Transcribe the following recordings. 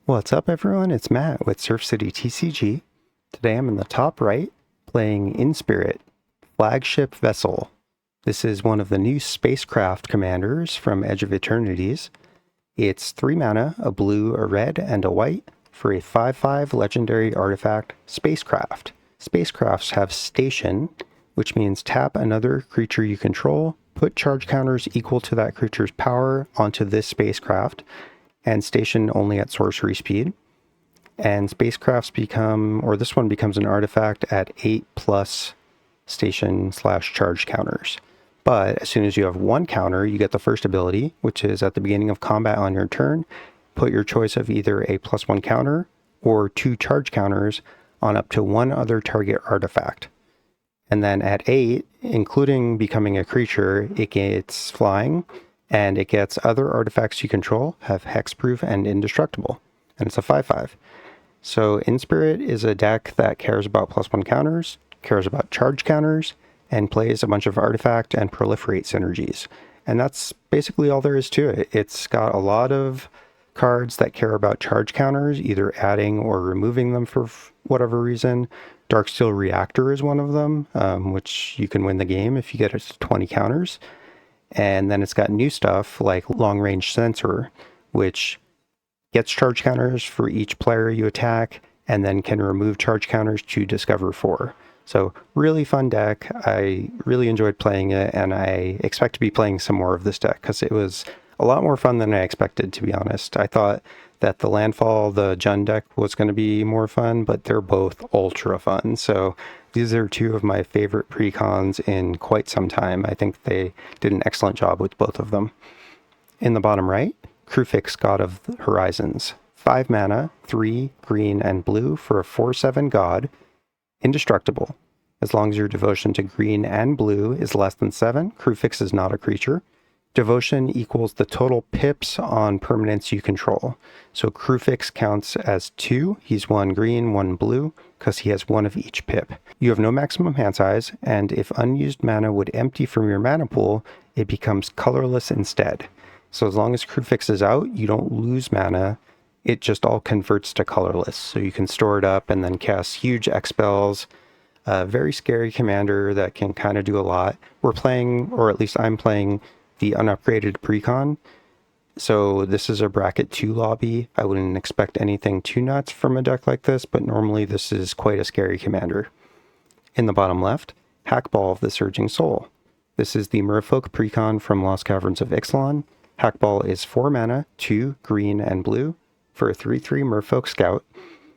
What's up everyone, it's Matt with Surf City TCG. Today I'm in the top right, playing Inspirit, Flagship Vessel. This is one of the new Spacecraft commanders from EDGE of Eternities. It's 3 mana, a blue, a red, and a white, for a 5/5 legendary artifact, Spacecraft. Spacecrafts have Station, which means tap another creature you control, put charge counters equal to that creature's power onto this spacecraft, and station only at sorcery speed. And spacecrafts become, or this one becomes an artifact at 8+ station/charge counters. But as soon as you have one counter, you get the first ability, which is at the beginning of combat on your turn, put your choice of either a +1 counter or 2 charge counters on up to one other target artifact. And then at 8, including becoming a creature, it gets flying, and it gets other artifacts you control have hexproof and indestructible, and it's a 5/5. So Inspirit is a deck that cares about +1 counters, cares about charge counters, and plays a bunch of artifact and proliferate synergies. And that's basically all there is to it. It's got a lot of cards that care about charge counters, either adding or removing them for whatever reason. Darksteel Reactor is one of them, which you can win the game if you get it to 20 counters. And then it's got new stuff like Long Range Sensor, which gets charge counters for each player you attack, and then can remove charge counters to discover 4. So really fun deck. I really enjoyed playing it, and I expect to be playing some more of this deck because it was a lot more fun than I expected, to be honest. I thought that the Landfall, the Jund deck was going to be more fun, but they're both ultra fun. So these are two of my favorite precons in quite some time. I think they did an excellent job with both of them. In the bottom right, Kruphix, God of Horizons. 5 mana, 3 green and blue for a 4/7 god. Indestructible. As long as your devotion to green and blue is less than 7, Kruphix is not a creature. Devotion equals the total pips on permanents you control. So Kruphix counts as 2. He's 1 green, 1 blue, because he has 1 of each pip. You have no maximum hand size, and if unused mana would empty from your mana pool, it becomes colorless instead. So as long as Kruphix is out, you don't lose mana. It just all converts to colorless. So you can store it up and then cast huge X spells. A very scary commander that can kind of do a lot. We're playing, or at least I'm playing, the unupgraded Precon. So this is a bracket 2 lobby. I wouldn't expect anything too nuts from a deck like this, but normally this is quite a scary commander. In the bottom left, Hakbal of the Surging Soul. This is the Merfolk Precon from Lost Caverns of Ixalan. Hakbal is 4 mana, 2 green and blue, for a 3/3 Merfolk Scout.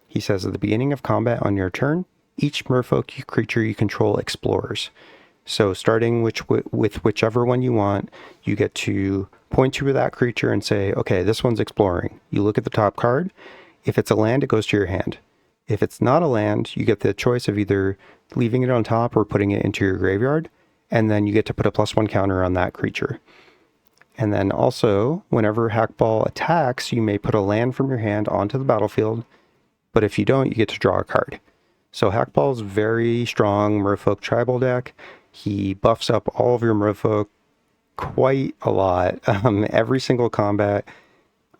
He says at the beginning of combat on your turn, each Merfolk creature you control explores. So starting with whichever one you want, you get to point to that creature and say, okay, this one's exploring. You look at the top card. If it's a land, it goes to your hand. If it's not a land, you get the choice of either leaving it on top or putting it into your graveyard, and then you get to put a +1 counter on that creature. And then also, whenever Hakbal attacks, you may put a land from your hand onto the battlefield, but if you don't, you get to draw a card. So Hakbal's very strong Merfolk tribal deck. He buffs up all of your Merfolk quite a lot. Every single combat,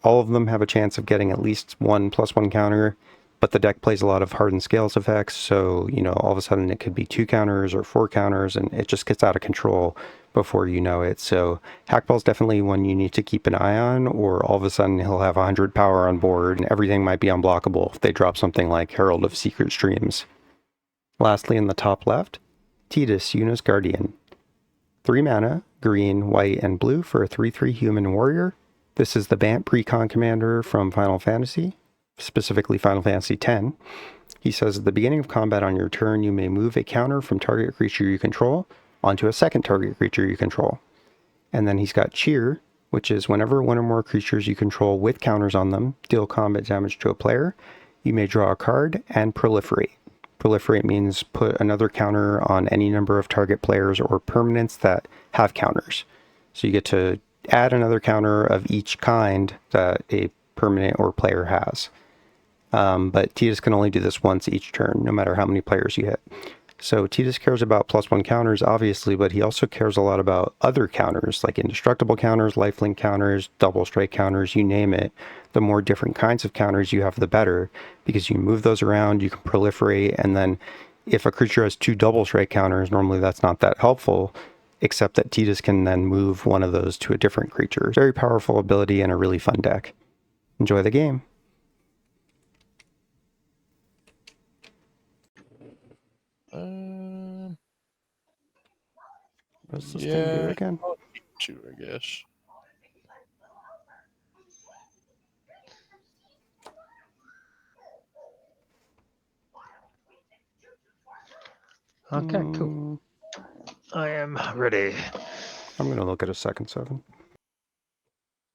all of them have a chance of getting at least 1 +1 counter, but the deck plays a lot of hardened scales effects, so, all of a sudden it could be 2 counters or 4 counters, and it just gets out of control before you know it. So Hakbal's definitely one you need to keep an eye on, or all of a sudden he'll have 100 power on board, and everything might be unblockable if they drop something like Herald of Secret Streams. Lastly, in the top left, Tidus, Yuna's Guardian. 3 mana, green, white, and blue for a 3/3 human warrior. This is the Bant Precon commander from Final Fantasy, specifically Final Fantasy X. He says at the beginning of combat on your turn, you may move a counter from target creature you control onto a second target creature you control. And then he's got Cheer, which is whenever one or more creatures you control with counters on them deal combat damage to a player, you may draw a card and proliferate. Proliferate means put another counter on any number of target players or permanents that have counters. So you get to add another counter of each kind that a permanent or player has. But Tidus can only do this once each turn, no matter how many players you hit. So Tidus cares about +1 counters, obviously, but he also cares a lot about other counters, like indestructible counters, lifelink counters, double strike counters, you name it. The more different kinds of counters you have, the better, because you can move those around, you can proliferate, and then if a creature has 2 double strike counters, normally that's not that helpful, except that Tidus can then move one of those to a different creature. Very powerful ability and a really fun deck. Enjoy the game. What's this thing do again? I'll keep 2, I guess. Okay, cool. I am ready. I'm going to look at a second 7.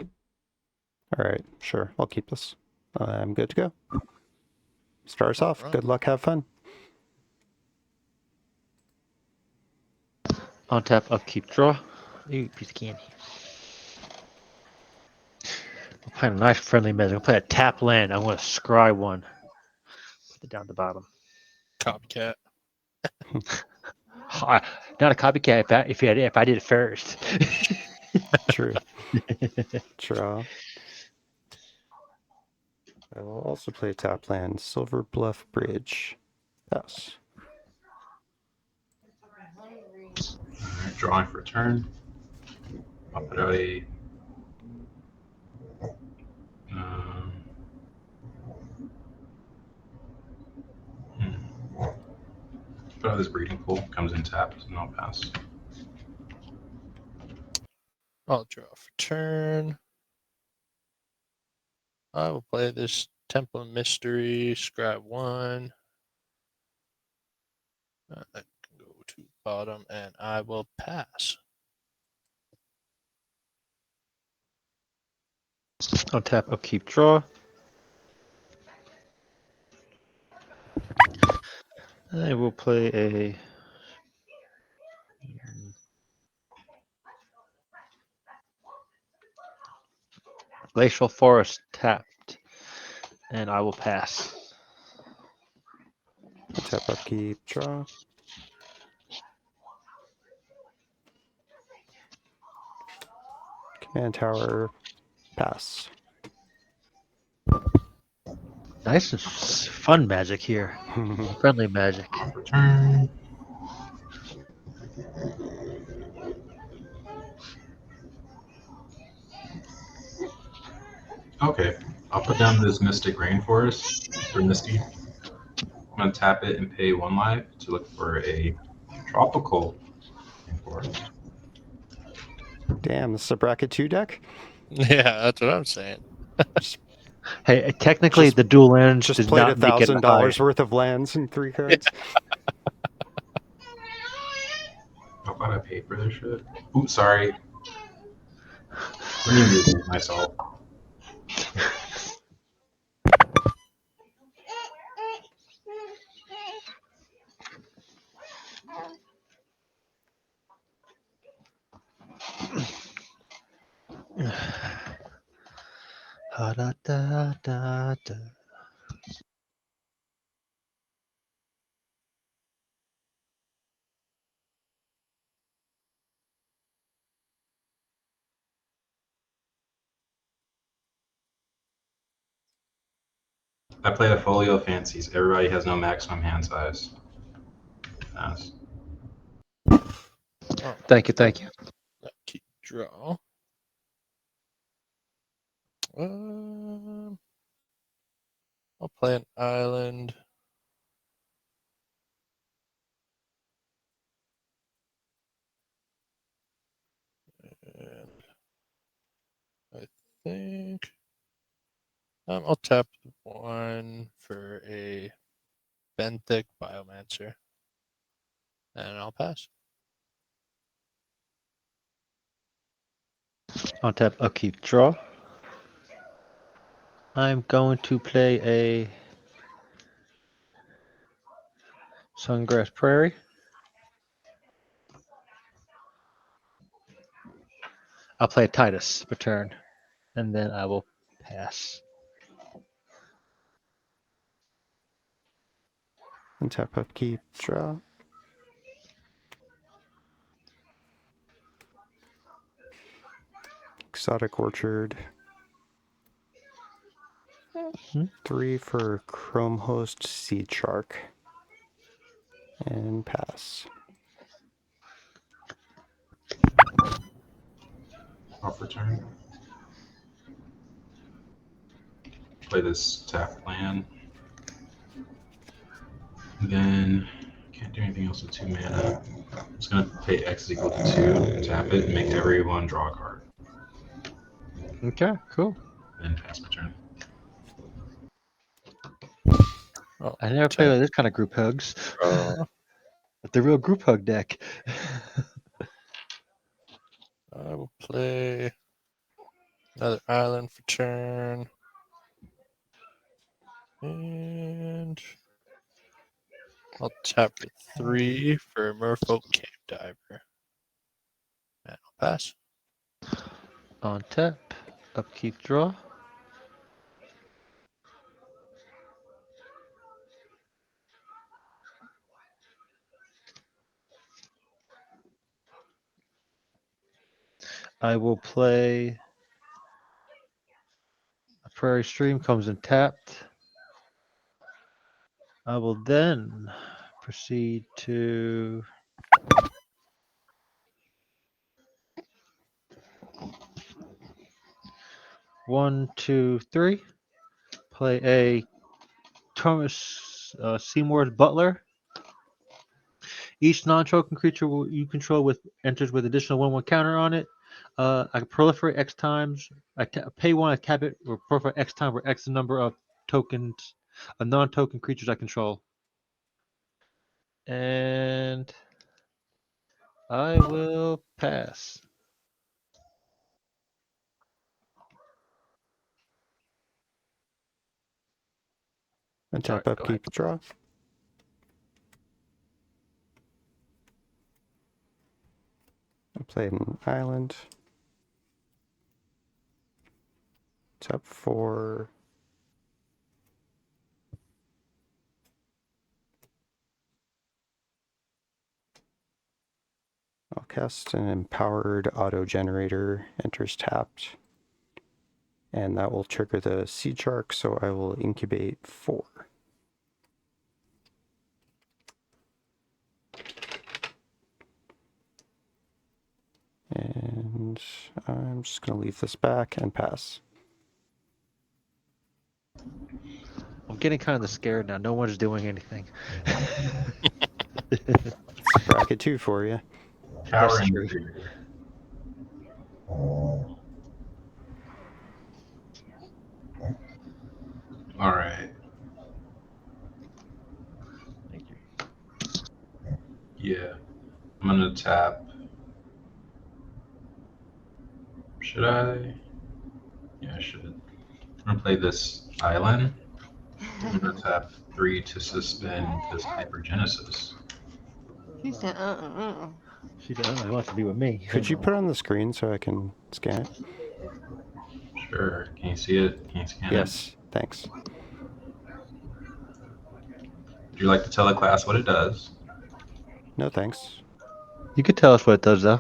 All right, sure. I'll keep this. I'm good to go. Start us off. Right. Good luck. Have fun. On tap, upkeep, draw. Ooh, piece of candy. I'm playing a nice friendly magic. I'll play a tap land. I'm going to scry 1. Put it down at the bottom. Copycat. Not a copycat if I did it first. True. Draw. I will also play tap land, Silver Bluff Bridge. Pass. Alright, drawing for turn. I'll put out a put out this breeding pool, comes in tapped, and I'll pass. I'll draw for turn. I will play this Temple of Mystery, scribe 1. That can go to bottom, and I will pass. On tap, upkeep, draw. I will play a Glacial Forest tapped, and I will pass. Tap upkeep, draw. Command tower, pass. Nice and fun magic here. Friendly magic. Draw for turn. Okay, I'll put down this Mystic Rainforest for Misty. I'm going to tap it and pay 1 life to look for a tropical rainforest. Damn, this is a bracket 2 deck? Yeah, that's what I'm saying. Hey, technically, Just- the dual lands Just did played not make it $1,000 high. worth of lands and 3 cards. How about I pay for this shit? Ooh, sorry. Let me move myself. Da, da, da, da. I play a Folio Fancies. Everybody has no maximum hand size. Pass. Oh, Thank you, thank you. keep draw. I'll play an island. And I think I'll tap 1 for a Benthic Biomancer. And I'll pass. On tap, upkeep, draw. I'm going to play a Sungrass Prairie. I'll play a Tidus per turn, and then I will pass. And tap upkeep, draw. Exotic Orchard. 3 for Chrome Host Seed Shark. And pass. Off return. Play this tap land. Then can't do anything else with 2 mana. I'm just gonna pay X is equal to 2, tap it, and make everyone draw a card. Okay, cool. Then pass my turn. Oh, I never played with this kind of group hugs. The real group hug deck. I will play another island for turn. And I'll tap for 3 for Merfolk Cave Diver. And I'll pass. On tap, upkeep, draw. I will play a Prairie Stream, comes in tapped. I will then proceed to one, two, three. Play a Thomas Seymour's Butler. Each non-token creature you control enters with additional 1/1 counter on it. I can proliferate X times. I pay 1, I tap it, or proliferate X times, where X the number of tokens, of non-token creatures I control. And I will pass. And tap Sorry, go ahead. upkeep, draw. I played an island. Tap 4. I'll cast an empowered auto generator, enters tapped. And that will trigger the Seed Shark, so I will incubate 4. And I'm just going to leave this back and pass. I'm getting kind of scared now. No one's doing anything. It's bracket 2 for you. Power That's true. Interior. Alright. Thank you. Yeah. I'm gonna tap. Should I? Yeah, I should. I'm gonna play this island. I'm gonna tap 3 to suspend this Hypergenesis. He said, She doesn't want to be with me. Could you put it on the screen so I can scan it? Sure. Can you see it? Can you scan it? Yes, thanks. Would you like to tell the class what it does? No thanks. You could tell us what it does, though.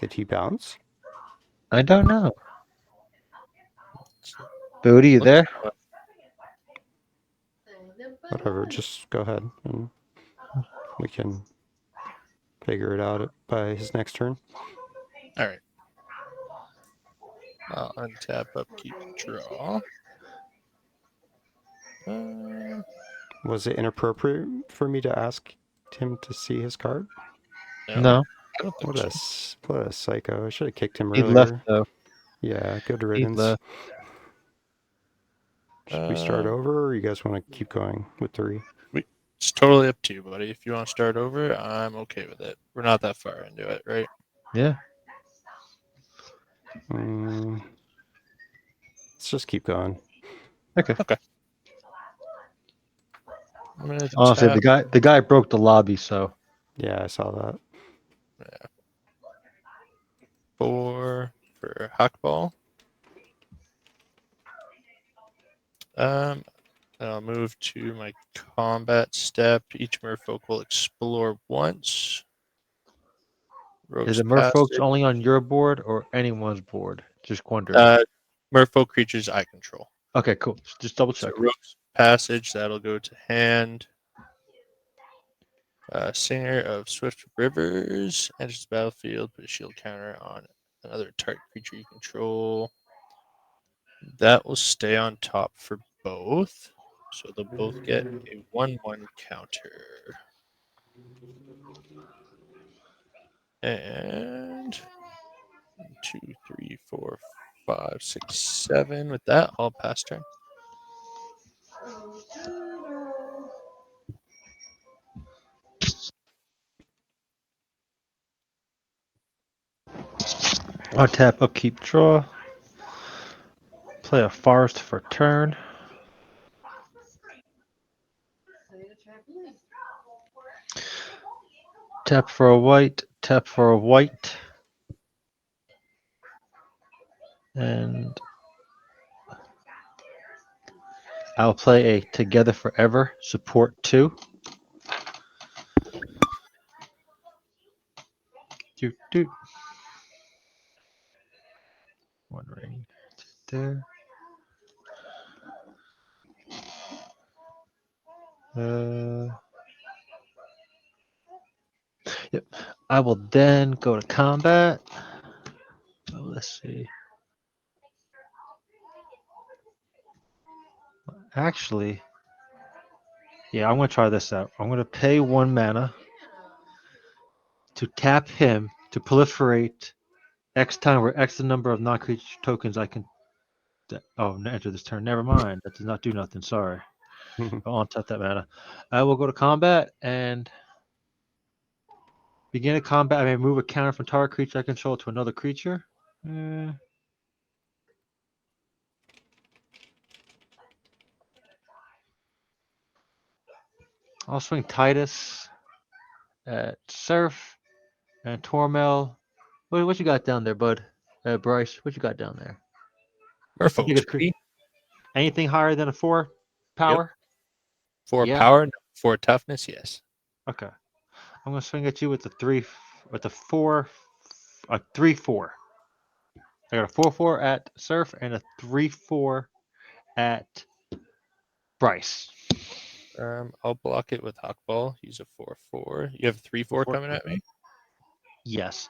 Did he bounce? I don't know. Booty, you there? Whatever, just go ahead and we can figure it out by his next turn. All right. I'll untap, upkeep, draw. Was it inappropriate for me to ask him to see his card? No. I don't think What a psycho. I should have kicked him He earlier. left, though. Yeah, good He riddance. left. Should we start over, or you guys want to keep going with 3? It's totally up to you, buddy. If you want to start over, I'm okay with it. We're not that far into it, right? Yeah. Let's just keep going. Okay. I'm gonna Honestly, tap. the guy broke the lobby, so Yeah, I saw that. 4 for Hakbal. Then I'll move to my combat step. Each merfolk will explore once. Is Rogue's it merfolks Passage. only on your board or anyone's board? Just wondering. Merfolk creatures I control. Okay, cool. Just double So check. Rogue's Passage, that'll go to hand. Singer of Swift Rivers enters the battlefield, put a shield counter on another target creature you control. That will stay on top for both. So they'll both get a 1/1 counter. And 2, 3, 4, 5, 6, 7. With that, I'll pass turn. I'll tap upkeep draw. Play a forest for turn. Tap for a white, tap for a white. And I'll play a Together Forever support 2. Doot, doot. One ring there. Yep. I will then go to combat. Oh, let's see. Actually, yeah, I'm going to try this out. I'm going to pay 1 mana to tap him to proliferate X time where X the number of non-creature tokens I can. Enter this turn. Never mind. That does not do nothing. Sorry. I'll untap that mana. I will go to combat and begin a combat. I may move a counter from target creature I control to another creature. I'll swing Tidus at Surf and Tormel. What you got down there, bud? Bryce, what you got down there? Merfolk. You think it's anything higher than a 4 power? 4 Yeah. power, 4 toughness, yes. Okay. I'm gonna swing at you with the 4, a 3/4. I got a 4/4 at Surf and a 3/4 at Bryce. I'll block it with Hakbal. He's a 4/4. You have 3/4 coming at me? Yes.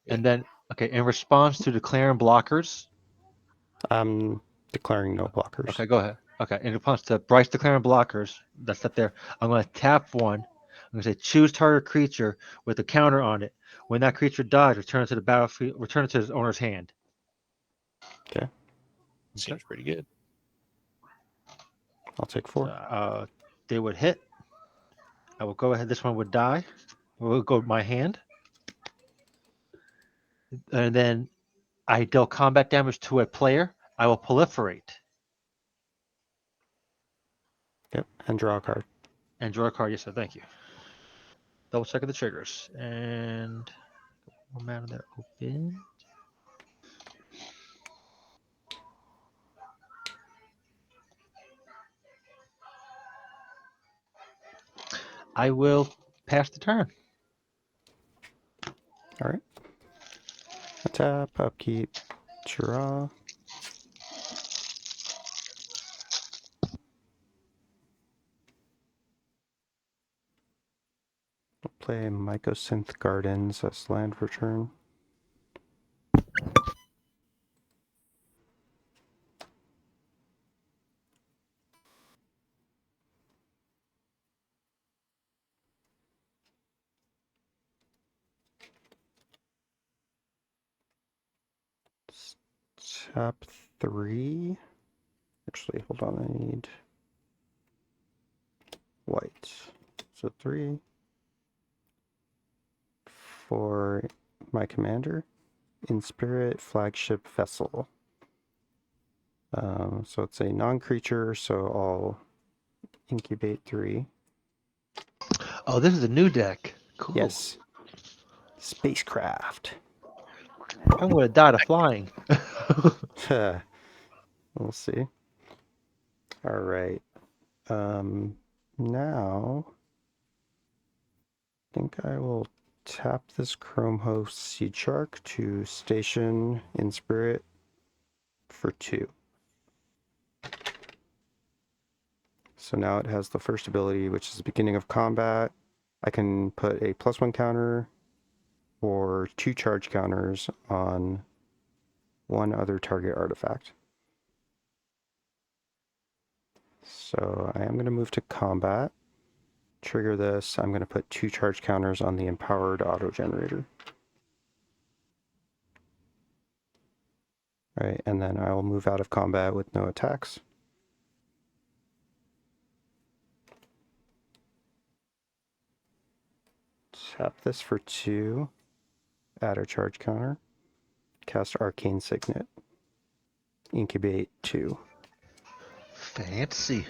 Yeah. And then, okay, in response to declaring blockers. I'm declaring no blockers. Okay, go ahead. Okay, in response to Bryce declaring blockers, that's up there. I'm going to tap 1. I'm going to say choose target creature with a counter on it. When that creature dies, return it to the battlefield. Return it to its owner's hand. Okay. Seems pretty good. I'll take 4. They would hit. I will go ahead. This one would die. We'll go with my hand. And then I deal combat damage to a player. I will proliferate. Yep. And draw a card. And draw a card. Yes, sir. Thank you. Double check the triggers. And one mana there open. I will pass the turn. All right. Tap, upkeep, draw. We'll play Mycosynth Gardens as land for turn. Tap 3. Actually, hold on. I need white. So 3 for my commander. Inspirit Flagship Vessel. So it's a non-creature, so I'll incubate 3. Oh, this is a new deck. Cool. Yes. Spacecraft. I'm going to die to flying. We'll see. All right. Now, I think I will tap this Chrome Host Seed Shark to station Inspirit for 2. So now it has the first ability, which is the beginning of combat. I can put a +1 counter or 2 charge counters on one other target artifact. So I am going to move to combat. Trigger this. I'm going to put 2 charge counters on the empowered auto generator. Right, and then I will move out of combat with no attacks. Tap this for 2. Add a charge counter. Cast Arcane Signet. Incubate 2. Fancy.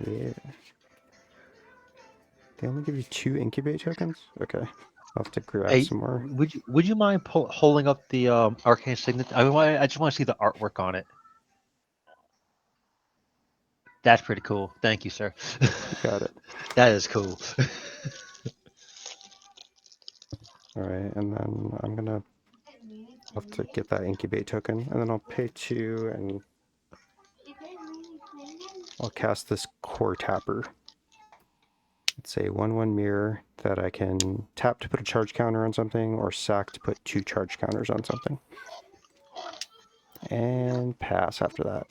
Yeah. They only give you 2 incubate tokens? Okay. I'll have to grab Hey, some more. would you mind holding up the arcane signet? I just want to see the artwork on it. That's pretty cool. Thank you, sir. Got it. That is cool. Alright, and then I'm gonna have to get that incubate token, and then I'll pay 2 and I'll cast this core tapper. It's a 1/1 mirror that I can tap to put a charge counter on something, or sack to put 2 charge counters on something. And pass after that.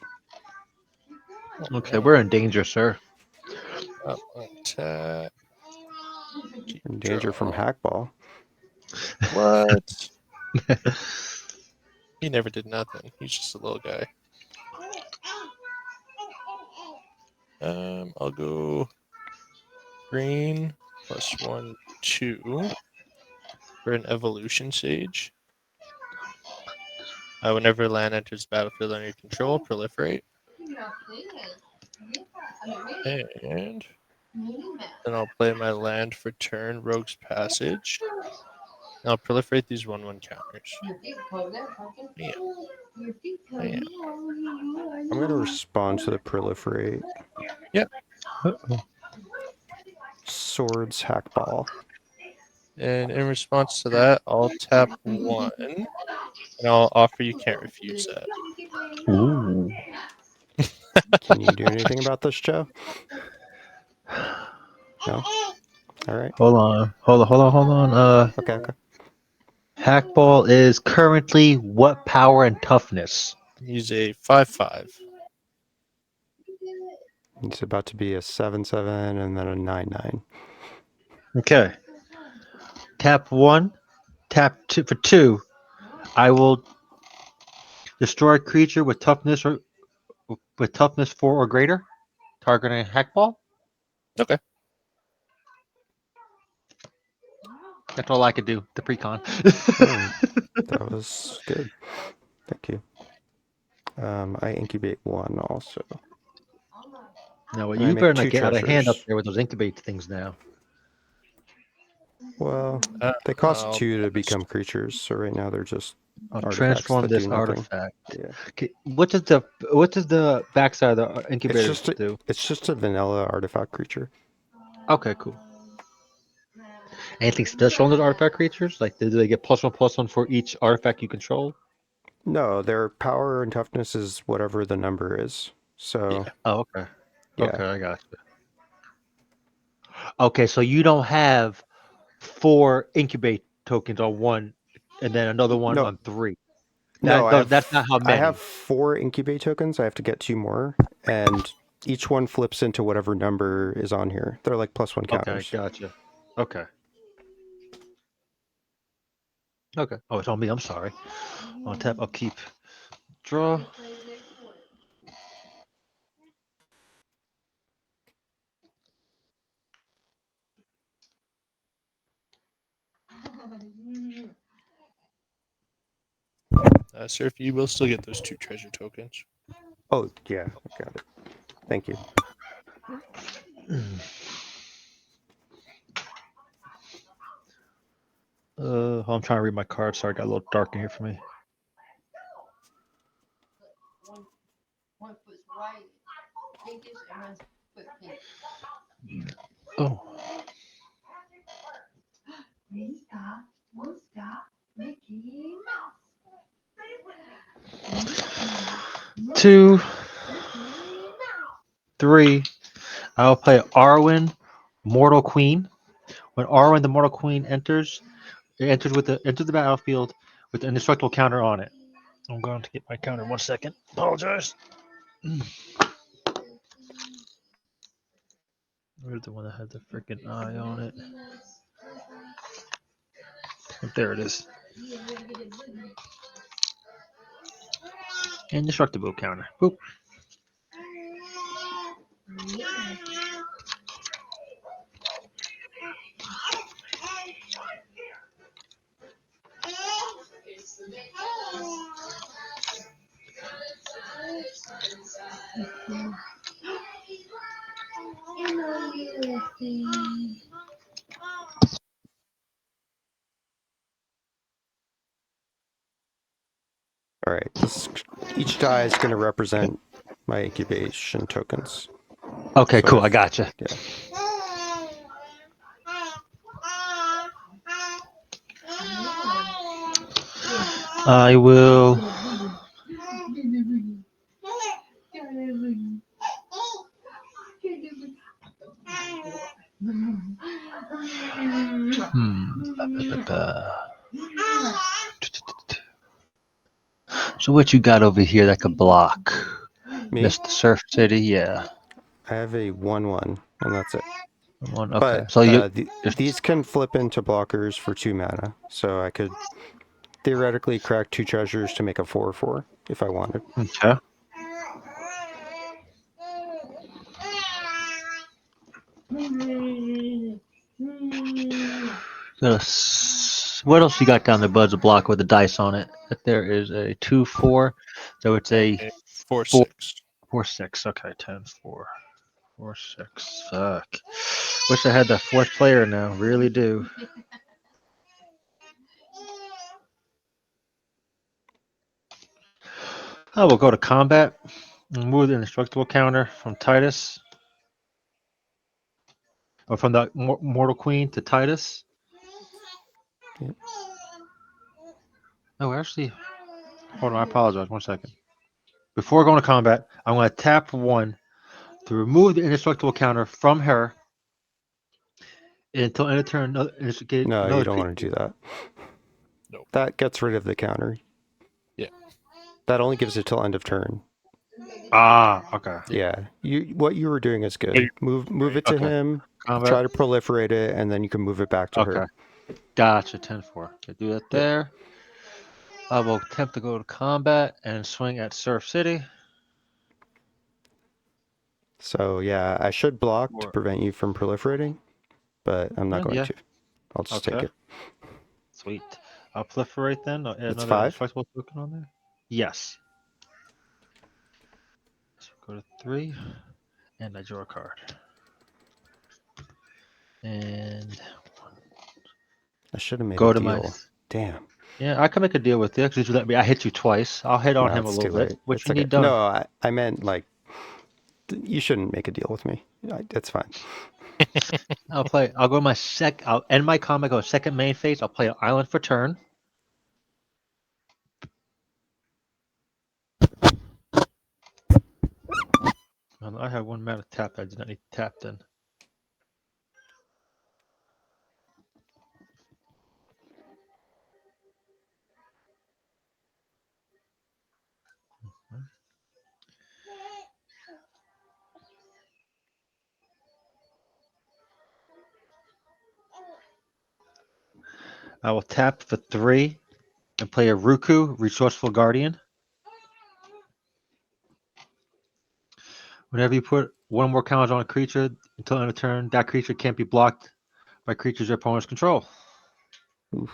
Okay, we're in danger, sir. Up, attack. In danger from Draw. Hakbal. What? He never did nothing. He's just a little guy. I'll go green +1, 2 for an evolution sage. Whenever land enters the battlefield under your control, proliferate. And then I'll play my land for turn, Rogue's Passage. And I'll proliferate these 1/1 counters. Bam. I'm going to respond to the proliferate. Yep. Swords Hakbal. And in response to that, I'll tap 1, and I'll offer you can't refuse that. Ooh. Can you do anything about this, Joe? No? Alright. Hold on. Okay. Hackball is currently what power and toughness? He's a 5/5. It's about to be a 7/7 and then a 9/9. Okay. Tap 1, tap 2 for 2. I will destroy a creature with toughness 4 or greater, targeting Hackball. Okay. That's all I could do. The precon. That was good. Thank you. I incubate 1 also. No, And I you make better 2 not get out of hand up treasures. there with those incubate things now. Well, they cost I'll 2 to become creatures, so right now they're just I'll artifacts transform that this do nothing. artifact. Yeah. Okay, what does the backside of the incubator do? It's just a vanilla artifact creature. Okay, cool. Anything special on those artifact creatures? Like, do they get +1/+1 for each artifact you control? No, their power and toughness is whatever the number is. So Yeah. Oh, okay. Yeah. Okay, I got you. Okay, so you don't have 4 incubate tokens on 1, and then another one No. on 3. No, That's not how many. I have 4 incubate tokens. I have to get 2 more, and each one flips into whatever number is on here. They're like +1 counters. Okay, gotcha. Okay. Okay. Oh, it's on me. I'm sorry. On tap, I'll keep. Draw. Sir, if you will still get those 2 treasure tokens. Oh, yeah, got it. Thank you. I'm trying to read my card. Sorry, it got a little dark in here for me. Oh. Two, three. I'll play Arwen, Mortal Queen. When Arwen, the Mortal Queen, enters, it enters the battlefield with an indestructible counter on it. I'm going to get my counter. 1 second. Apologize. Where's the one that had the freaking eye on it? There it is. Indestructible counter. Boop. All right, each die is going to represent my incubation tokens. Okay, So cool. if- I gotcha. Yeah. I will. So what you got over here that could block? Me, Mr. Surf City, yeah. I have a 1/1, and that's it. One, okay. But So you these can flip into blockers for 2 mana, so I could theoretically crack 2 treasures to make a 4/4 if I wanted. okay. What else you got down there, Buzz? A block with a dice on it. There is a 2/4, so it's a 4/6. 4/6. Okay, 10/4. 4/6. Fuck. Wish I had that fourth player now. Really do. I will go to combat and move the indestructible counter from Tidus, or from the Mortal Queen to Tidus. Yep. Oh, actually, hold on. I apologize. 1 second. Before going to combat, I'm going to tap 1 to remove the indestructible counter from her until end of turn. No, you don't want to do that. Nope. That gets rid of the counter. Yeah. That only gives it till end of turn. Okay. Yeah. What you were doing is good. Move it to Okay. him, Combat. try to proliferate it, and then you can move it back to Okay. her. Gotcha. 10/4. Okay, do that Yep. there. I will attempt to go to combat and swing at Surf City. So yeah, I should block to Or- prevent you from proliferating, but I'm not going Yeah. to. I'll just take Okay. it. Sweet. I'll proliferate then. I'll add It's another 5? indestructible token on there. Yes. So go to 3, and I draw a card. And I should have made go a to my. deal. Damn. Yeah, I can make a deal with you because you let me. I hit you twice. I'll hit on No, him a it's little too bit. late. What It's you okay. need done? No, I meant like you shouldn't make a deal with me. It's fine. I'll play. I'll go my I'll end my combat. Go second main phase. I'll play an island for turn. I have 1 mana tap. I did not need to tap then. I will tap for 3 and play a Ruku, Resourceful Guardian. Whenever you put 1 more counter on a creature until end of turn, that creature can't be blocked by creatures your opponents control. Oof.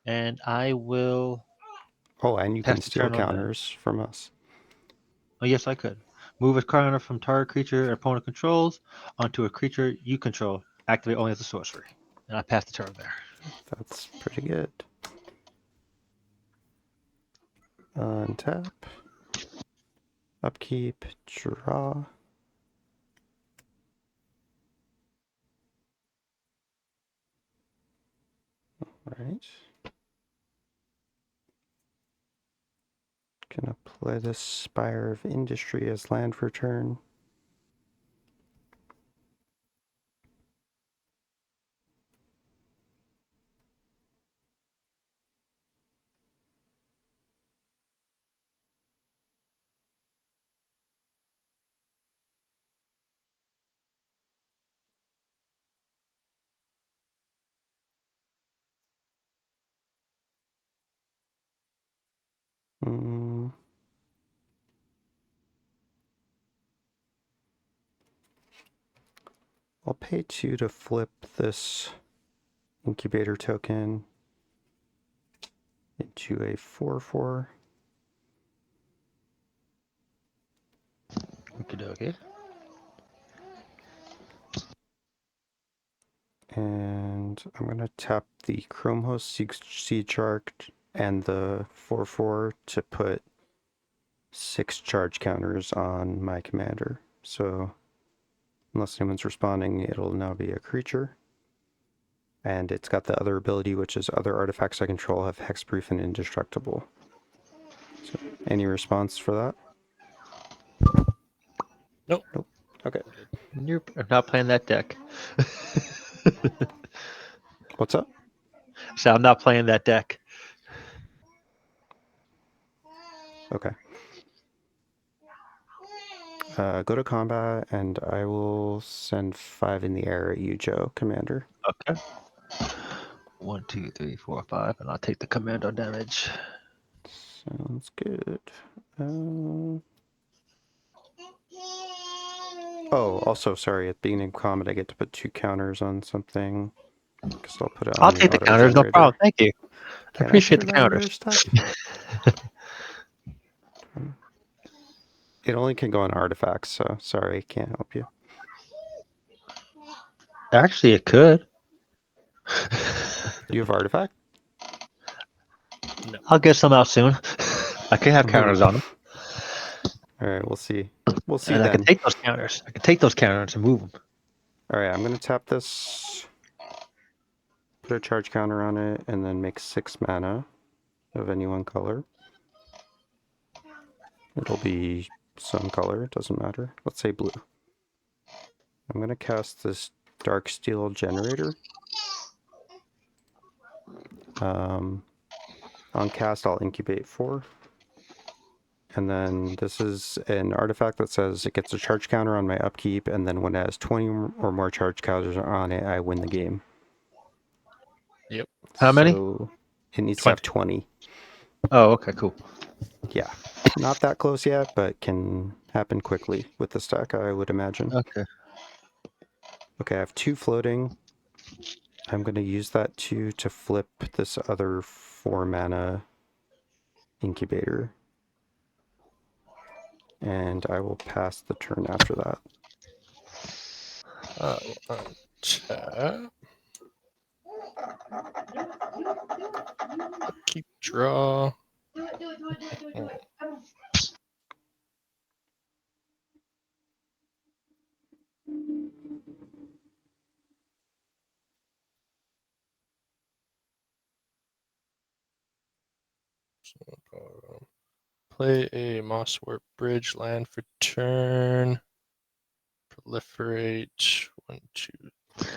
And I will. Oh, and you Pass can the steal turn on that. counters from us. Oh, yes, I could. Move a counter from target creature your opponent controls onto a creature you control. Activate only as a sorcery. And I pass the turn there. That's pretty good. Untap. Upkeep. Draw. right. Gonna play this Spire of Industry as land for turn. Mm. I'll pay 2 to flip this incubator token into a 4/4. Okay. And I'm going to tap the Chrome Host Seed Shark and the 4/4 to put 6 charge counters on my commander. So unless anyone's responding, it'll now be a creature. And it's got the other ability, which is other artifacts I control have hexproof and indestructible. So any response for that? Nope. Okay. I'm not playing that deck. What's up? So I'm not playing that deck. Okay. Go to combat, and I will send 5 in the air at you, Joe, Commander. Okay. 1, 2, 3, 4, 5, and I'll take the commando damage. Sounds good. Oh, also, sorry, at the beginning of combat, I get to put 2 counters on something. Because I'll put it on I'll the take the auto counters, no generator. problem. Thank you. I Can appreciate put the it on counters. your stuff? It only can go on artifacts, so sorry, can't help you. Actually, it could. You have artifact? I'll get some out soon. I can have counters on them. All right, we'll see. We'll see And then. I can take those counters. I can take those counters and move them. All right, I'm going to tap this, put a charge counter on it, and then make 6 mana of any one color. It'll be some color, it doesn't matter. Let's say blue. I'm going to cast this Dark Steel Generator. On cast, I'll incubate 4. And then this is an artifact that says it gets a charge counter on my upkeep, and then when it has 20 or more charge counters on it, I win the game. Yep. How many? So it needs to have 20. Oh, okay, cool. Yeah. Not that close yet, but can happen quickly with the stack, I would imagine. Okay. Okay, I have 2 floating. I'm going to use that 2 to flip this other 4 mana incubator. And I will pass the turn after that. Untap. Keep draw. Play a Moss Warp Bridge land for turn. Proliferate 1, 2, 3,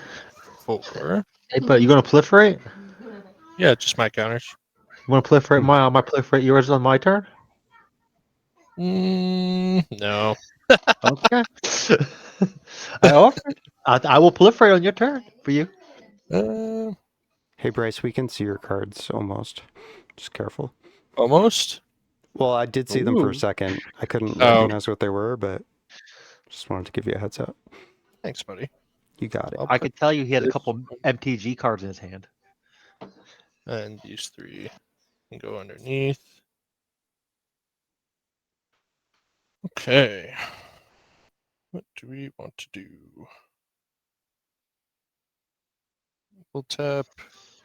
4. Hey, but you gonna proliferate? Yeah, just my counters. You wanna proliferate my proliferate yours on my turn? No. Okay. I offered. I will proliferate on your turn for you. Hey, Bryce, we can see your cards almost. Just careful. Almost. Well, I did see them for a Ooh. second. I couldn't Oh. recognize what they were, but just wanted to give you a heads up. Thanks, buddy. You got it. I'll I put could tell you he had a this couple MTG cards in his hand. and these 3 can go underneath. Okay. What do we want to do? We'll tap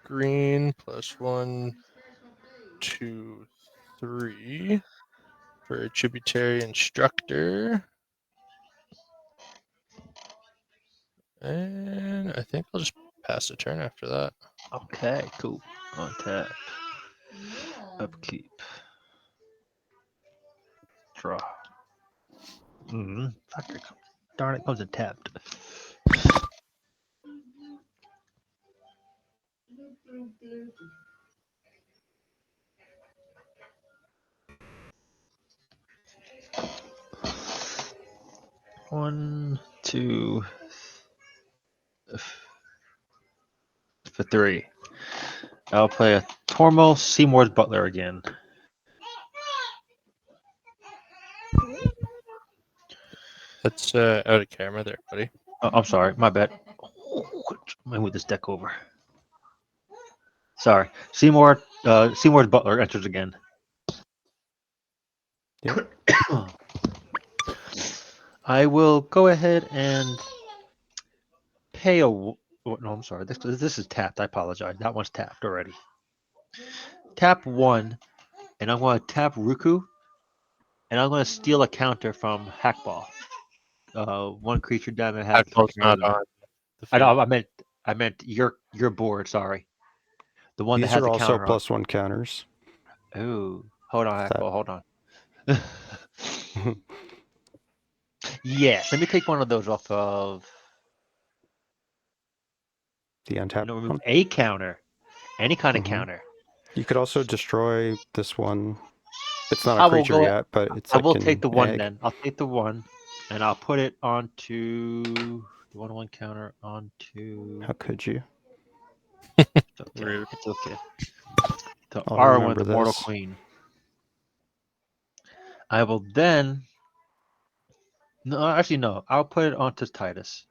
green +1, 2, 3 for a tributary instructor. And I think I'll just pass the turn after that. Okay, cool. On tap. Upkeep. Draw. Fuck it. Darn it, comes in tapped. One, two, for three. I'll play a Tormo Seymour's Butler again. That's out of camera there, buddy. Oh, I'm sorry, my bad. Let me move this deck over. Sorry, Seymour's Butler enters again. Yep. I will go ahead and pay a. No, I'm sorry. This is tapped. I apologize. That one's tapped already. Tap one, and I'm going to tap Ruku, and I'm going to steal a counter from Hakbal. One creature damage has. Hakbal's not on the I field. know. I meant your board. Sorry, the one These that has are a also counter on. +1 counters. Oh, hold on, That- Hakbal. Hold on. Yes, let me take one of those off of. The untapped Remove one. a counter, any kind of Mhm. counter. You could also destroy this one. It's not I a will creature go- yet, but it's I like will an take the one egg. then. I'll take the one, and I'll put it onto the 1/1 counter onto. How could you? It's okay. Rude. It's okay. To I'll R1, remember the Mortal this. Queen. I will then. No, actually no. I'll put it onto Tidus.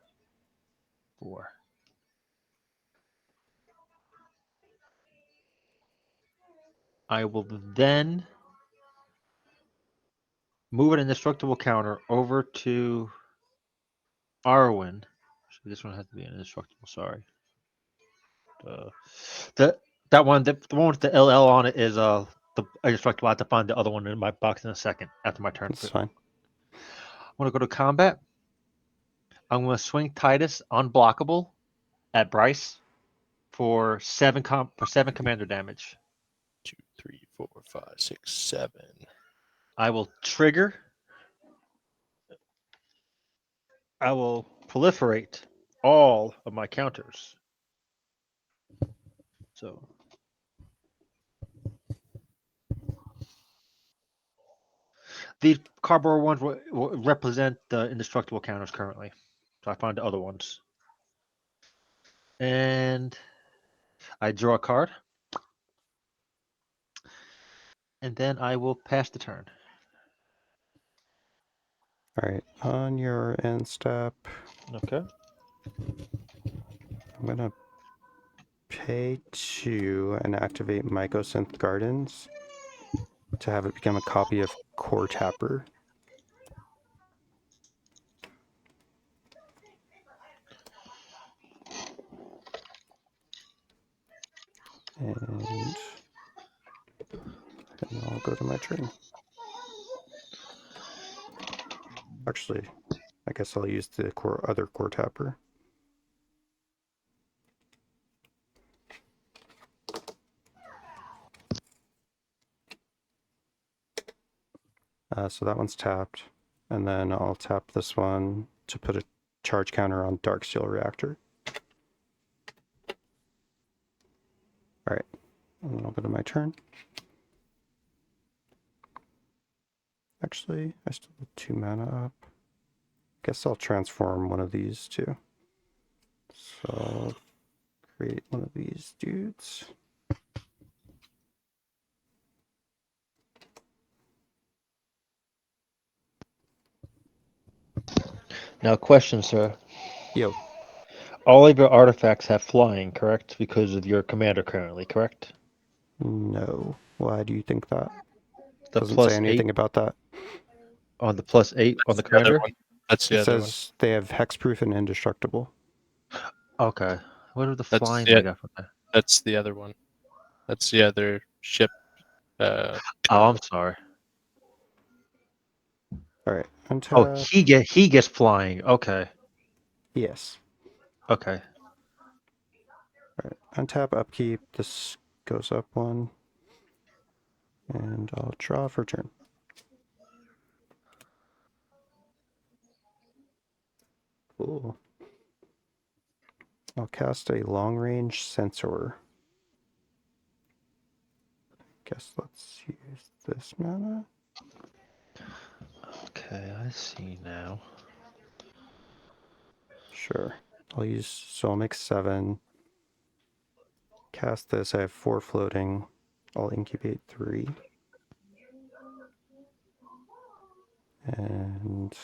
4. I will then move an indestructible counter over to Arwen. So this one has to be an indestructible. Sorry. That one, the one with the LL on it is the indestructible. I have to find the other one in my box in a second after my turn. That's fine. I'm gonna go to combat. I'm gonna swing Tidus unblockable at Bryce for 7 commander damage. 2, 3, 4, 5, 6, 7. I will trigger. I will proliferate all of my counters. So these cardboard ones will represent the indestructible counters currently. So I find the other ones. And I draw a card. And then I will pass the turn. All right. On your end step, Okay. I'm gonna pay 2 and activate Mycosynth Gardens to have it become a copy of Core Tapper. And then I'll go to my turn. Actually, I guess I'll use the other Core Tapper. So that one's tapped. And then I'll tap this one to put a charge counter on Darksteel Reactor. Alright, and then I'll go to my turn. Actually, I still have 2 mana up. Guess I'll transform one of these too. So I'll create one of these dudes. Now, question, sir. Yo, All of your artifacts have flying, correct? Because of your commander currently, correct? no. Why do you think that? The Doesn't say +8 anything about that. on the +8 on the That's the other commander? one. That's the It other one. says they have hexproof and indestructible. Okay. What are the That's flying it. they got from that? That's the other one. That's the other ship. Oh, I'm sorry. Alright, untap. Oh, he gets flying. Okay. Yes. Okay. Alright, untap, upkeep. This goes up one. And I'll draw for turn. Cool. I'll cast a long-range sensor. Guess let's use this mana. Okay, I see now. Sure. So I'll make 7. Cast this. I have 4 floating. I'll incubate 3. And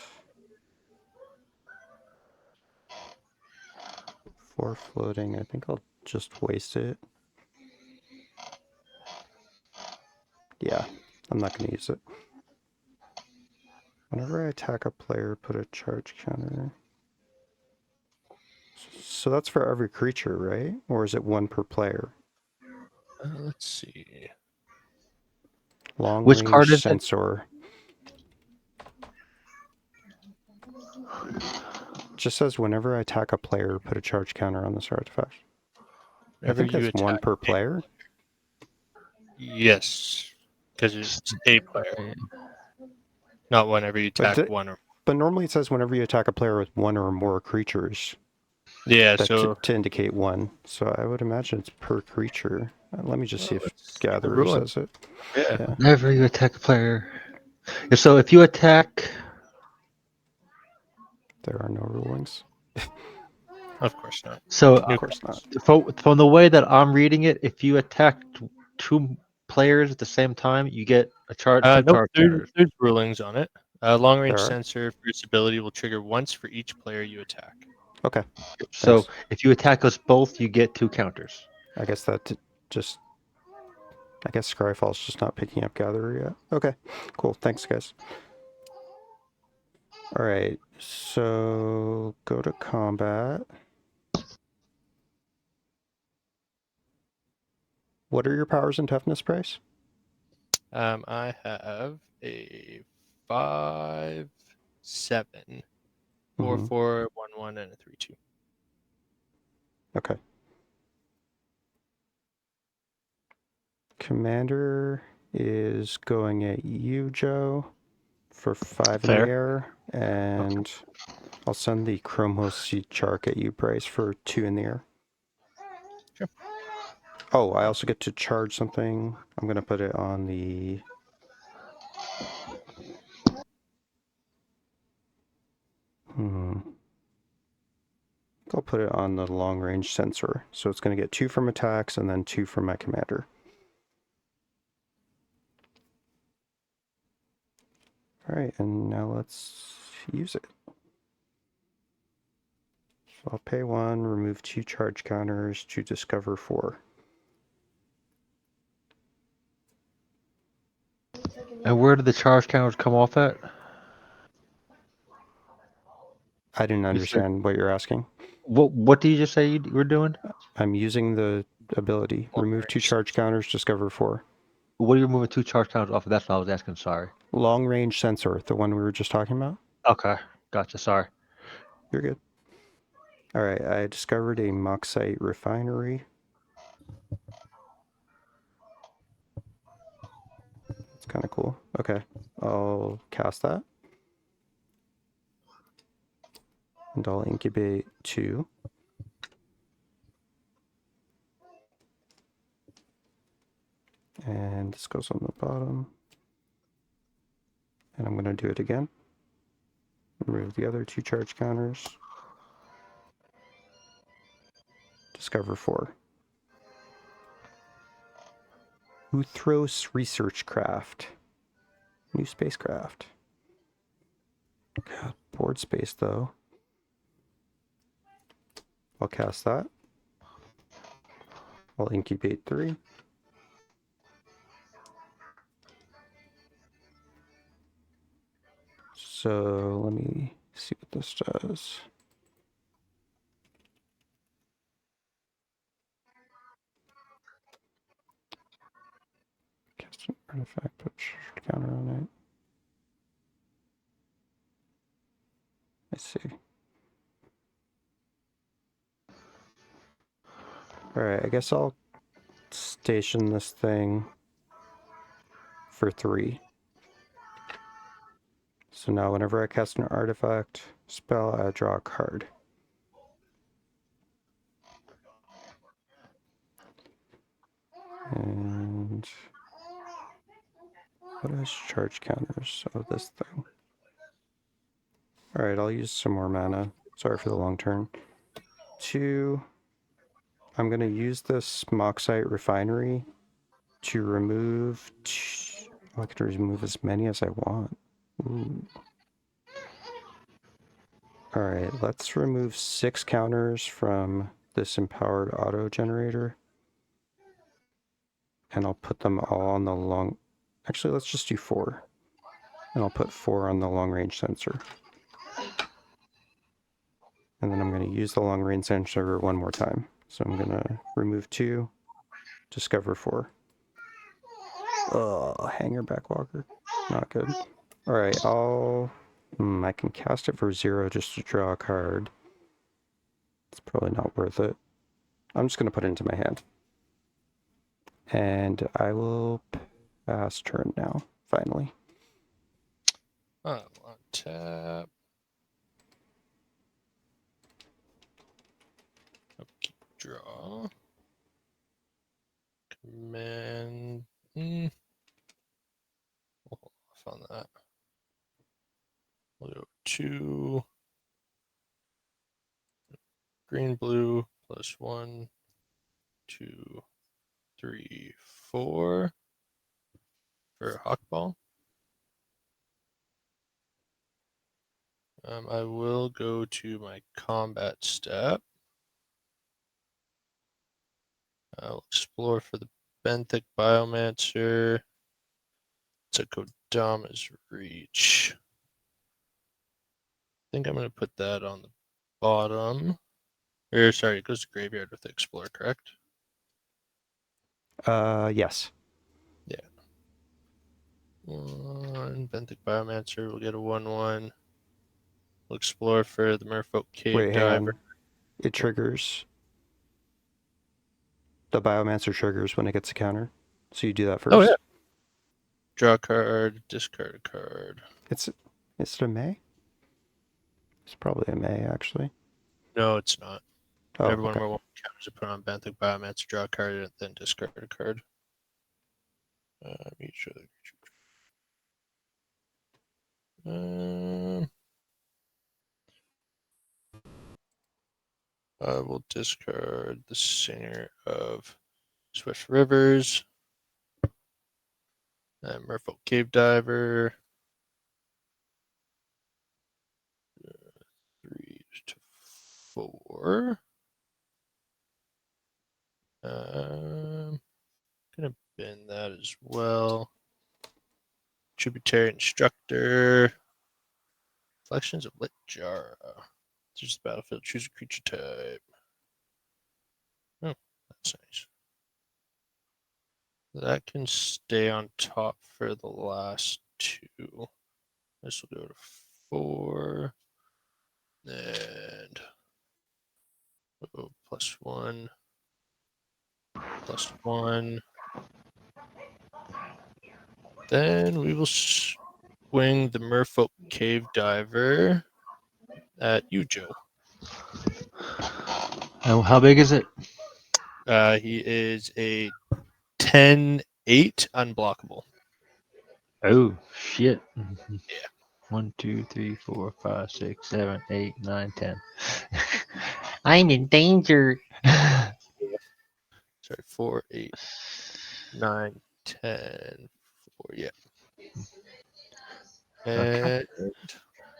4 floating. I think I'll just waste it. Yeah, I'm not going to use it. Whenever I attack a player, put a charge counter. So that's for every creature, right? Or is it 1 per player? Let's see. Long Which range card is it? sensor. Just says whenever I attack a player, put a charge counter on this artifact. I think that's 1 per player. Yes, because it's a player, not whenever you attack one or. But normally it says whenever you attack a player with 1 or more creatures. Yeah, that so to indicate 1. So I would imagine it's per creature. Let me just see if let's Gatherer rule it. says it. Yeah. Whenever you attack a player. So if you attack, There are no rulings. Of course not. so Of course not. from the way that I'm reading it, if you attack 2 players at the same time, you get a charge. 2 Nope, charge counters. there's rulings on it. Long range There are? sensor for its ability will trigger once for each player you attack. Okay. So Thanks. if you attack us both, you get 2 counters. I guess that just... I guess Scryfall's just not picking up Gatherer yet. Okay. Cool. Thanks, guys. Alright. So go to combat. What are your powers and toughness, Price? I have a 5, 7, 4, 4, 1, 1, and a 3, 2. Okay. Commander is going at you, Joe, for 5 in the Fair. air, and I'll send the Chromos Seed Shark at you, Bryce, for 2 in the air. Sure. Oh, I also get to charge something. I'm going to put it on the... I'll put it on the long-range sensor. So it's going to get 2 from attacks and then 2 from my commander. Alright, and now let's use it. So I'll pay 1, remove 2 charge counters to discover 4. And where did the charge counters come off at? I didn't understand what you're asking. What did you just say you were doing? I'm using the ability. Remove 2 charge counters, discover 4. What are you removing 2 charge counters off of? That's what I was asking. Sorry. Long range sensor, the one we were just talking about. Okay, gotcha. Sorry. You're good. Alright, I discovered a Moxite refinery. It's kind of cool. Okay, I'll cast that. And I'll incubate 2. And this goes on the bottom. And I'm going to do it again. Remove the other 2 charge counters. Discover 4. Uthros Research Craft. New spacecraft. God, board space though. I'll cast that. I'll incubate 3. So let me see what this does. Cast an artifact, put counter on it. I see. Alright, I guess I'll station this thing for 3. So now whenever I cast an artifact spell, I draw a card. And what is charge counters of this thing? Alright, I'll use some more mana. Sorry for the long turn. 2. I'm going to use this Moxite Refinery to remove... I can remove as many as I want. Ooh. Alright, let's remove 6 counters from this Empowered Auto Generator. And I'll put them all on the long... Actually, let's just do 4. And I'll put 4 on the long range sensor. And then I'm going to use the long range sensor one more time. So I'm going to remove 2, discover 4. Oh, Hanger Backwalker. Not good. Alright, I can cast it for 0 just to draw a card. It's probably not worth it. I'm just going to put it into my hand. And I will pass turn now, finally. On tap. Upkeep, draw. Command. We'll hold off on that. We'll go 2. Green, blue, +1, 2, 3, 4 for Hakbal. I will go to my combat step. I'll explore for the Benthic Biomancer. It's a Kodama's Reach. I think I'm going to put that on the bottom. Or, sorry, it goes to graveyard with Explore, correct? Yes. Yeah. 1 Benthic Biomancer. We'll get a 1/1. We'll explore for the Merfolk Cave Wait, hang Diver. on. It triggers. The Biomancer triggers when it gets a counter. So you do that first. Oh, yeah. Draw a card, discard a card. Is it a May? It's probably a May, actually. No, it's not. Oh, Everyone okay. where 1 counters are put on Benthic Biomancer, draw a card, and then discard a card. Each other. I will discard the Singer of Swift Rivers. Merfolk Cave Diver. 3 to 4. Gonna bin that as well. Tributary Instructor. Reflections of Lit Jara. Choose the battlefield. Choose a creature type. Oh, that's nice. That can stay on top for the last 2. This will go to 4. And +1. +1. Then we will swing the Merfolk Cave Diver at you, Joe. Oh, how big is it? He is a 10/8 unblockable. Oh shit. Yeah. 1, 2, 3, 4, 5, 6, 7, 8, 9, 10. I'm in danger. Sorry, 4, 8, 9, 10, 4, yeah. And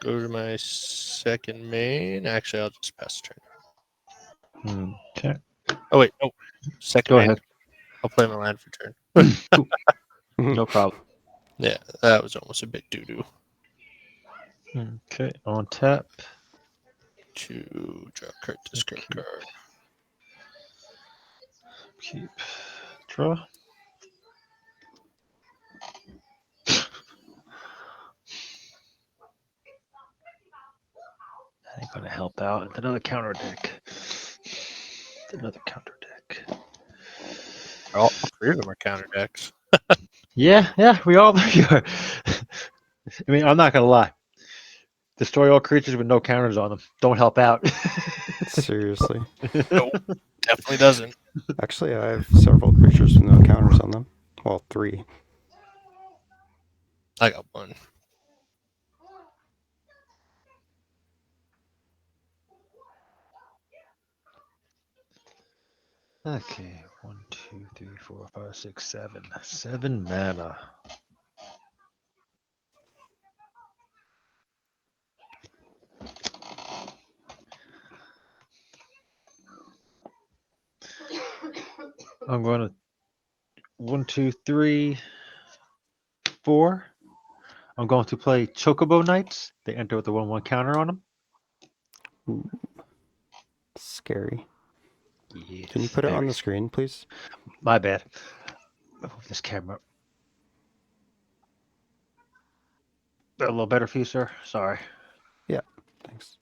go to my second main. Actually, I'll just pass the turn. Okay. Oh, wait, no. Second Go main. ahead. I'll play my land for turn. No problem. Yeah, that was almost a bit doo-doo. Okay, on tap. 2, draw a card, discard a card. Keep. Draw. That ain't gonna help out. Another counter deck. Another counter deck. All three of them are counter decks. Yeah, we all are. I mean, I'm not gonna lie. Destroy all creatures with no counters on them. Don't help out. Seriously. Nope, definitely doesn't. Actually, I have several creatures with no counters on them. Well, 3. I got one. Okay, 1, 2, 3, 4, 5, 6, 7. 7 mana. I'm going to 1, 2, 3, 4. I'm going to play Chocobo Knights. They enter with a 1/1 counter on them. Ooh, scary. Yes, Can you put it on very the screen, please? My bad. Move this camera. A little better for you, sir. Sorry. Yeah, thanks.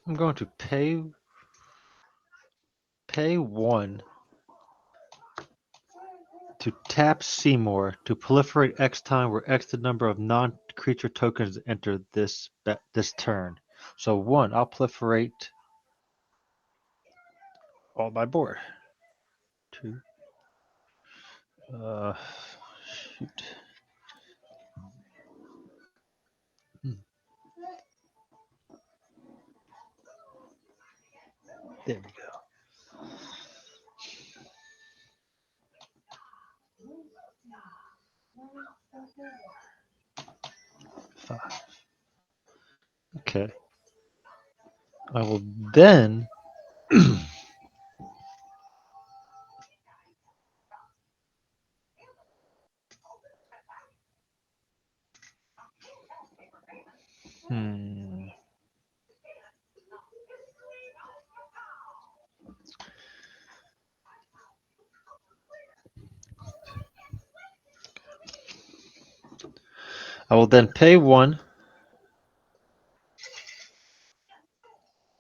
I'm going to pay 1 to tap Seymour to proliferate X time, where X the number of non-creature tokens enter this turn. So 1, I'll proliferate all my board. 2. Shoot. There we go. 5. Okay. I will then pay 1,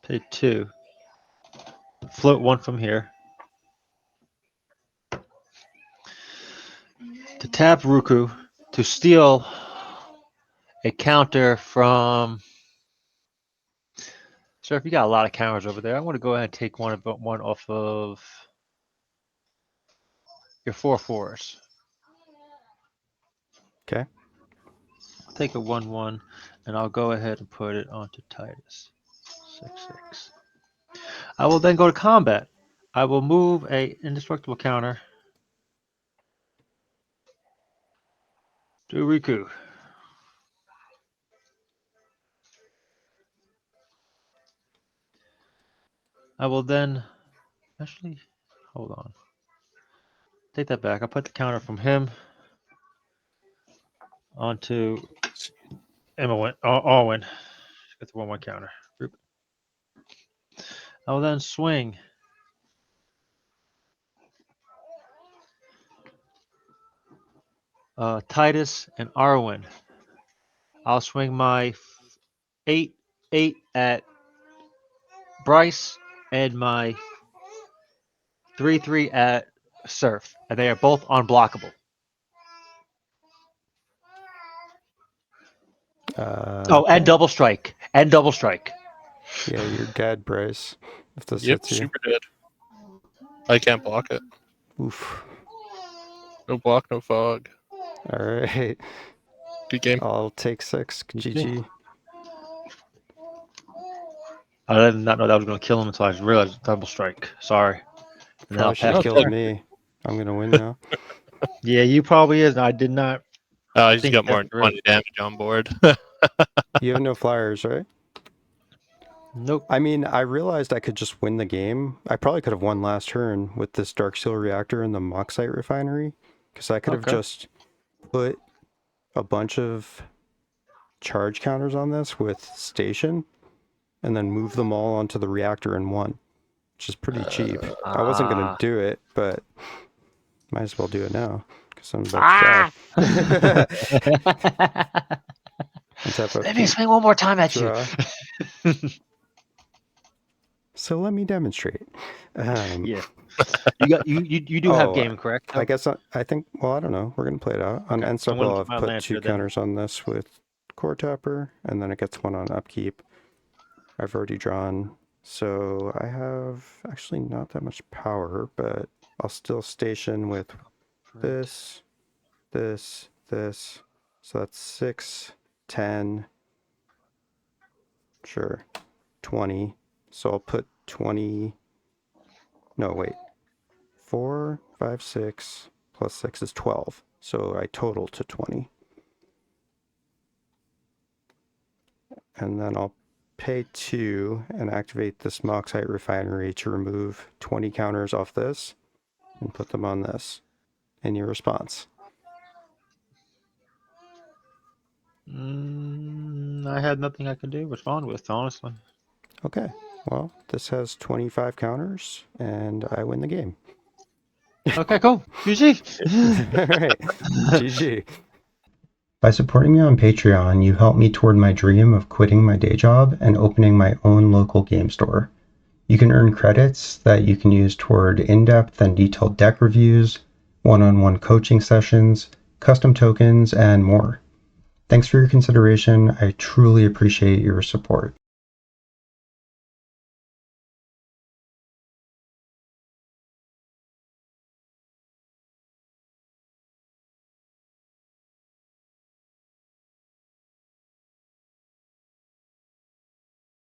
pay 2, float 1 from here to tap Ruku to steal a counter from. Sir, if you got a lot of counters over there, I'm going to go ahead and take one off of your 4/4s. Okay. I'll take a 1/1, and I'll go ahead and put it onto Tidus. 6/6. I will then go to combat. I will move a indestructible counter to Riku. I will then actually hold on. Take that back. I'll put the counter from him onto Alwyn. Get the 1/1 counter. I will then swing Tidus and Arwen. I'll swing my 8/8 at Bryce and my 3/3 at Surf, and they are both unblockable. And double strike. Yeah, you're dead, Bryce. If this Yep, hits you. super dead. I can't block it. Oof. No block, no fog. All right. Good game. I'll take 6. GG. I did not know that was going to kill him until I realized double strike. Sorry. And Probably should have killed me. I'm going to win now. Yeah, you probably is. I did not. He's got more than 20 damage on board. You have no flyers, right? Nope. I mean, I realized I could just win the game. I probably could have won last turn with this Darksteel Reactor and the Moxite Refinery, because I could have just put a bunch of charge counters on this with Station, and then move them all onto the reactor in one, which is pretty cheap. I wasn't going to do it, but Might as well do it now because I'm about to die. Untap Let me upkeep, swing one more time at draw. you. So let me demonstrate. Yeah. You do have Oh, game, correct? I guess I think. Well, I don't know. We're gonna play it out. On Okay. end I'm step, gonna I'll keep have my put land 2 here then. counters on this with core tapper, and then it gets 1 on upkeep. I've already drawn, so I have actually not that much power, but I'll still station with this, this, this. So that's 6, 10, sure, 20. So I'll put 20. No, wait. 4, 5, 6 plus 6 is 12. So I total to 20. And then I'll pay 2 and activate this Moxite Refinery to remove 20 counters off this and put them on this. Any response? I had nothing I could do respond with, honestly. Okay. Well, this has 25 counters, and I win the game. Okay, cool. GG. All right. GG. By supporting me on Patreon, you help me toward my dream of quitting my day job and opening my own local game store. You can earn credits that you can use toward in-depth and detailed deck reviews, one-on-one coaching sessions, custom tokens, and more. Thanks for your consideration. I truly appreciate your support.